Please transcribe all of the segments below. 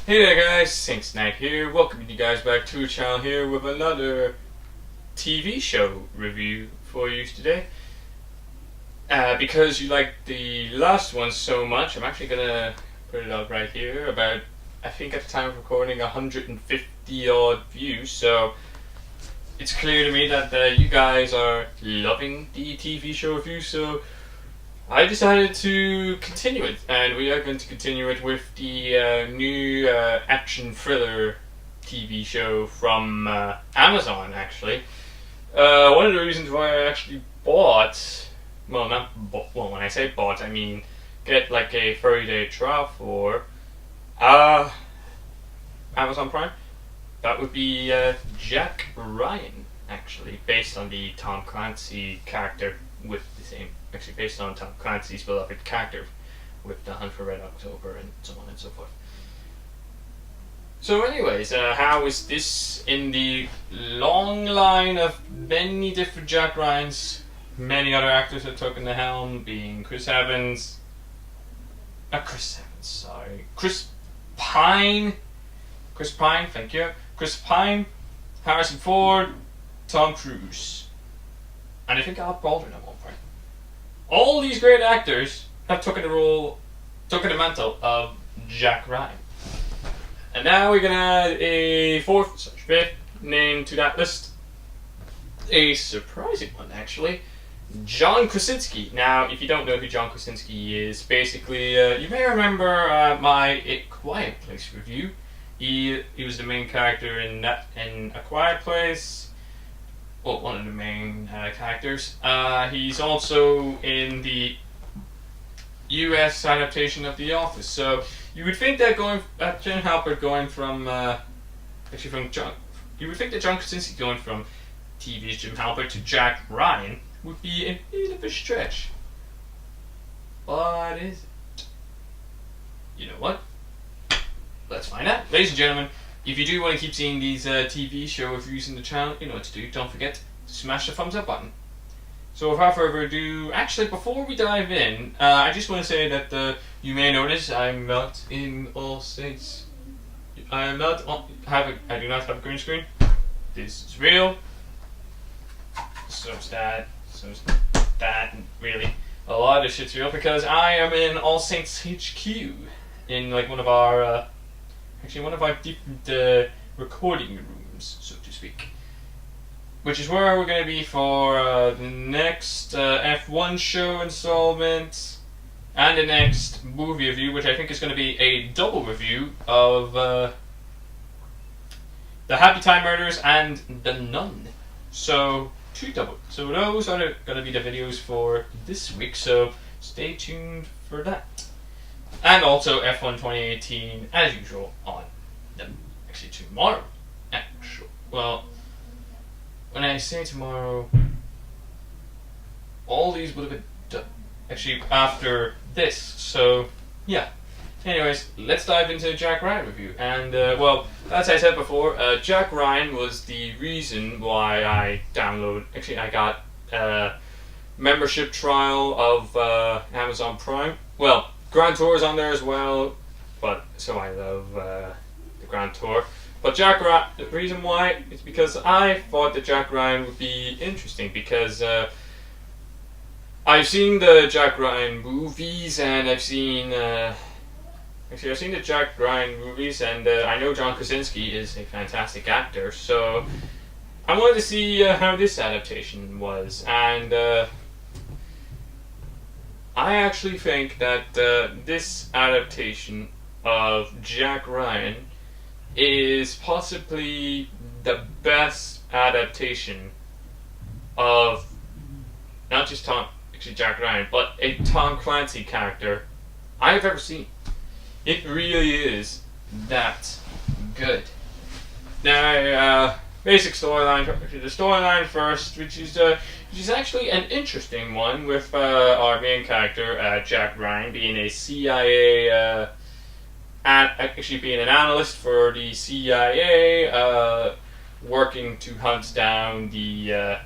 Hey there guys, Saints Night here, welcoming you guys back to the channel here with another TV show review for you today. Because you liked the last one so much, I'm actually gonna put it up right here, about, I think at the time of recording, 150 odd views, so it's clear to me that you guys are loving the TV show review, so I decided to continue it, and we are going to continue it with the new action thriller TV show from Amazon, actually. One of the reasons why I actually bought, well, not bought, well, when I say bought, I mean get like a 30-day trial for Amazon Prime. That would be Jack Ryan, actually, based on the Tom Clancy character with the same, actually based on Tom Clancy's beloved character with The Hunt for Red October and so on and so forth. So anyways, how is this in the long line of many different Jack Ryans? Many other actors have taken the helm, being Chris Pine. Chris Pine, thank you. Chris Pine, Harrison Ford, Tom Cruise, and I think Al Baldwin at one point. All these great actors have taken the mantle of Jack Ryan. And now we're gonna add a fifth name to that list. A surprising one, actually. John Krasinski. Now, if you don't know who John Krasinski is, basically, you may remember my A Quiet Place review. He was the main character in A Quiet Place. Well, one of the main characters. He's also in the US adaptation of The Office. So you would think that Jim Halpert going from you would think that John Krasinski going from TV's Jim Halpert to Jack Ryan would be a bit of a stretch. But is it? You know what? Let's find out. Ladies and gentlemen, if you do want to keep seeing these TV show reviews in the channel, you know what to do. Don't forget to smash the thumbs up button. So without further ado, actually before we dive in, I just want to say that you may notice I'm not in AllSaints. I do not have a green screen. This is real. So's that, and really a lot of shit's real because I am in AllSaints HQ in like one of our different recording rooms, so to speak. Which is where we're going to be for the next F1 show installment and the next movie review, which I think is going to be a double review of The Happy Time Murders and The Nun. So, So those are going to be the videos for this week, so stay tuned for that. And also F1 2018, as usual, on tomorrow. Well, when I say tomorrow, all these would have been done actually after this. So yeah. Anyways, let's dive into the Jack Ryan review. And well, as I said before, Jack Ryan was the reason why I got a membership trial of Amazon Prime. Well, Grand Tour is on there as well, but so I love the Grand Tour. But Jack Ryan, the reason why is because I thought that Jack Ryan would be interesting because I've seen the Jack Ryan movies and I've seen the Jack Ryan movies and I know John Krasinski is a fantastic actor, so I wanted to see how this adaptation was, and I actually think that this adaptation of Jack Ryan is possibly the best adaptation of not just Jack Ryan, but a Tom Clancy character I've ever seen. It really is that good. Now, basic storyline. The storyline first, which is actually an interesting one, with our main character, Jack Ryan, being a CIA, being an analyst for the CIA, working to hunt down the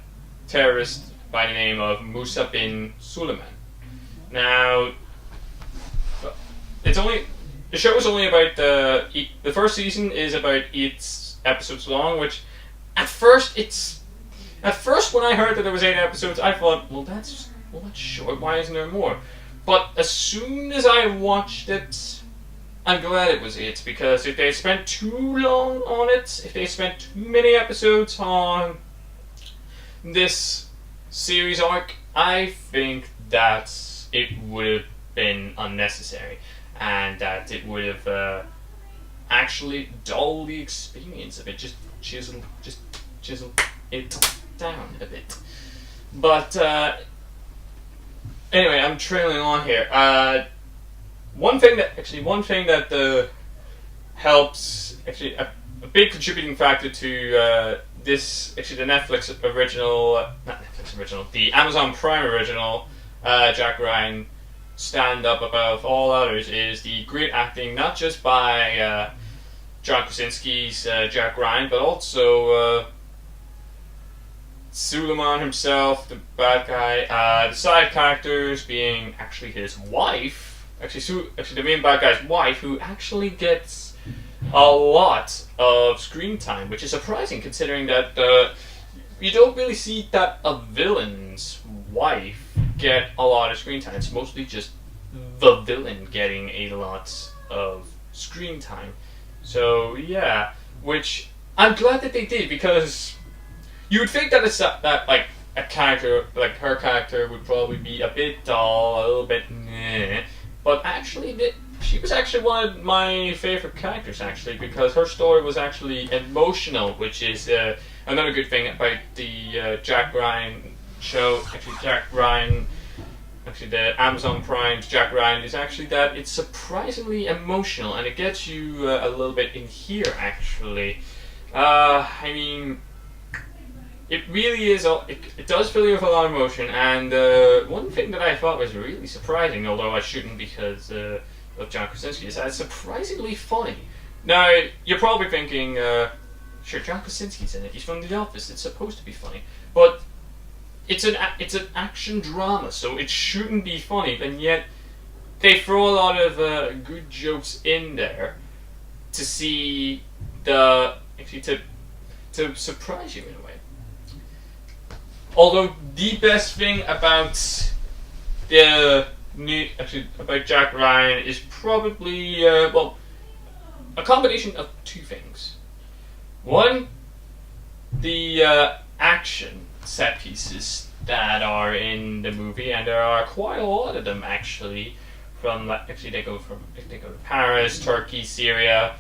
terrorist by the name of Musa bin Suleiman. Now, the show is only about the first season is about 8 episodes long, which at first when I heard that there was 8 episodes, I thought, well that's short. Why isn't there more? But as soon as I watched it, I'm glad it was 8, because if they spent too long on it, if they spent too many episodes on this series arc, I think that it would have been unnecessary, and that it would have actually dulled the experience of it. Just chisel it down a bit. But anyway, I'm trailing on here. One thing that helps, actually a big contributing factor to this, actually the Netflix original, not Netflix original, the Amazon Prime original, Jack Ryan stand up above all others, is the great acting, not just by John Krasinski's Jack Ryan, but also Suleiman himself, the bad guy, the side characters being actually his wife. Actually, the main bad guy's wife, who actually gets a lot of screen time, which is surprising considering that you don't really see that a villain's wife get a lot of screen time. It's mostly just the villain getting a lot of screen time. So yeah, which I'm glad that they did, because you would think that like a character, like her character, would probably be a bit dull, a little bit meh. But actually, she was actually one of my favorite characters, actually, because her story was actually emotional, which is another good thing about the Jack Ryan show. Actually the Amazon Prime's Jack Ryan, is actually that it's surprisingly emotional, and it gets you a little bit in here, actually. I mean, it really is. It does fill you with a lot of emotion, and one thing that I thought was really surprising, although I shouldn't because of John Krasinski, is that it's surprisingly funny. Now, you're probably thinking, sure, John Krasinski's in it. He's from The Office. It's supposed to be funny, but it's an action drama, so it shouldn't be funny. And yet, they throw a lot of good jokes in there to see to surprise you in a way. Although the best thing about about Jack Ryan is probably a combination of two things. One, the action set pieces that are in the movie, and there are quite a lot of them actually. They go to Paris, Turkey, Syria,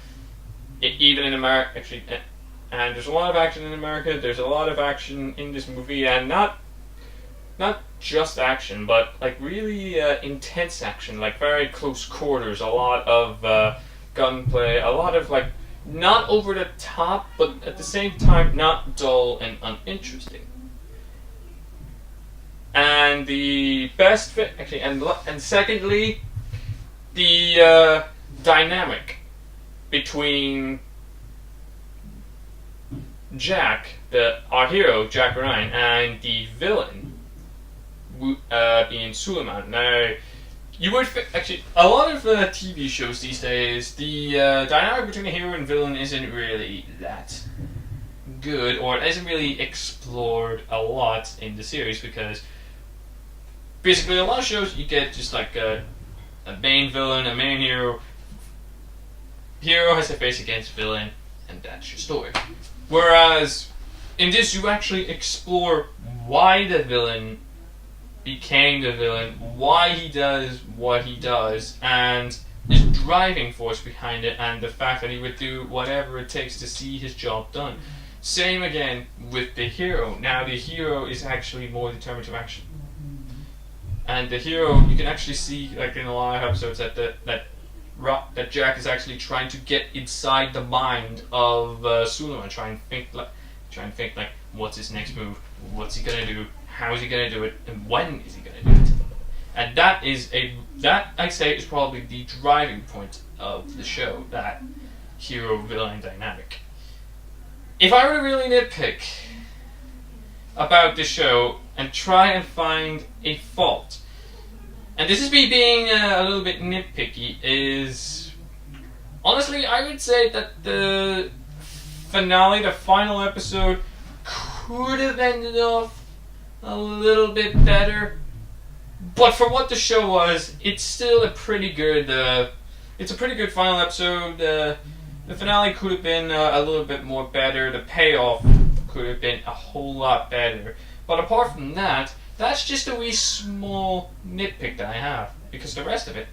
even in America. And there's a lot of action in America. There's a lot of action in this movie, and not just action, but like really intense action, like very close quarters. A lot of gunplay, a lot of like not over the top, but at the same time not dull and uninteresting. And the best fit, actually, and secondly, the dynamic between our hero, Jack Ryan, and the villain, being Suleiman. Now, you would actually, a lot of TV shows these days, the dynamic between the hero and villain isn't really that good, or it isn't really explored a lot in the series, because basically a lot of shows you get just like a main villain, a main hero. Hero has to face against villain, and that's your story. Whereas in this, you actually explore why the villain became the villain, why he does what he does, and his driving force behind it, and the fact that he would do whatever it takes to see his job done. Same again with the hero. Now the hero is actually more determined to action, and the hero, you can actually see, like in a lot of episodes, that Jack is actually trying to get inside the mind of Suleiman, try and think like, what's his next move? What's he gonna do? How is he gonna do it? And when is he gonna do it? And that I'd say is probably the driving point of the show, that hero-villain dynamic. If I were to really nitpick about the show and try and find a fault, and this is me being a little bit nitpicky, is honestly, I would say that the finale, the final episode, could have ended off a little bit better. But for what the show was, it's still a pretty good. It's a pretty good final episode. The finale could have been a little bit more better. The payoff could have been a whole lot better. But apart from that, that's just a wee small nitpick that I have. Because the rest of it,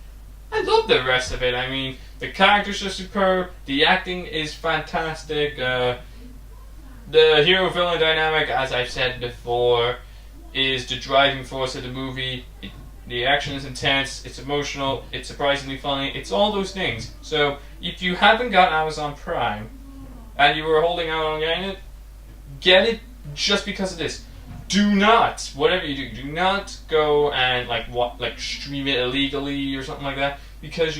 I love the rest of it. I mean, the characters are superb. The acting is fantastic. The hero-villain dynamic, as I've said before, is the driving force of the movie. The action is intense, it's emotional, it's surprisingly funny, it's all those things. So, if you haven't got Amazon Prime, and you were holding out on get it just because of this. Do not, whatever you do not go and stream it illegally or something like that, because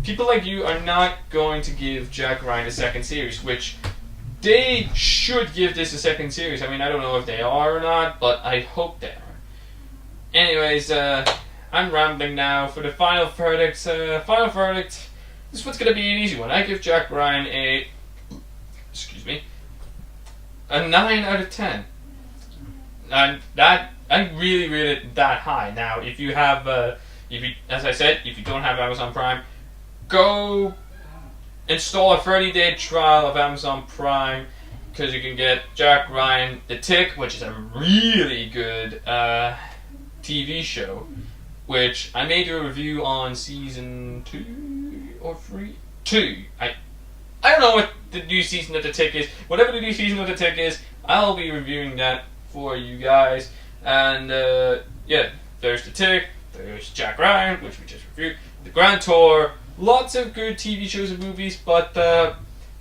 people like you are not going to give Jack Ryan a second series, which they should give this a second series. I mean, I don't know if they are or not, but I hope they are. Anyways, I'm rambling now. For the final verdict, this one's going to be an easy one. I give Jack Ryan a 9 out of 10. And that, I really rate it that high. Now, if you have, as I said, if you don't have Amazon Prime, go install a 30-day trial of Amazon Prime, because you can get Jack Ryan The Tick, which is a really good TV show, which I may do a review on season 2 or 3. 2. I don't know what the new season of The Tick is. Whatever the new season of The Tick is, I'll be reviewing that for you guys. And yeah, there's The Tick, there's Jack Ryan, which we just reviewed, The Grand Tour, lots of good TV shows and movies, but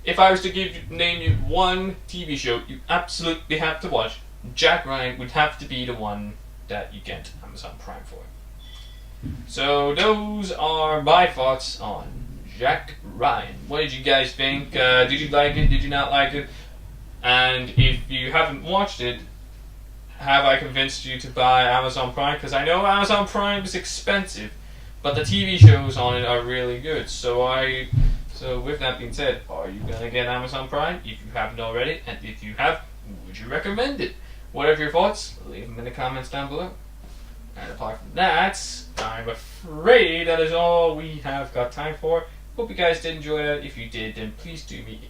if I was to name you one TV show you absolutely have to watch, Jack Ryan would have to be the one that you get Amazon Prime for. So those are my thoughts on Jack Ryan. What did you guys think? Did you like it? Did you not like it? And if you haven't watched it, have I convinced you to buy Amazon Prime? Because I know Amazon Prime is expensive, but the TV shows on it are really good. So with that being said, are you gonna get Amazon Prime if you haven't already? And if you have, would you recommend it? Whatever your thoughts, leave them in the comments down below. And apart from that, I'm afraid that is all we have got time for. Hope you guys did enjoy it. If you did, then please do me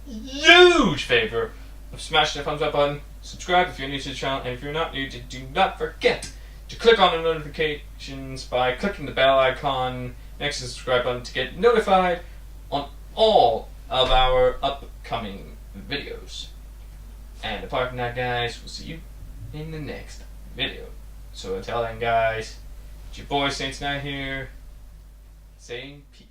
a huge favor of smashing the thumbs up button. Subscribe if you're new to the channel, and if you're not new, do not forget to click on the notifications by clicking the bell icon next to the subscribe button to get notified on all of our upcoming videos. And apart from that, guys, we'll see you in the next video. So until then, guys, it's your boy Saints Night here, saying peace.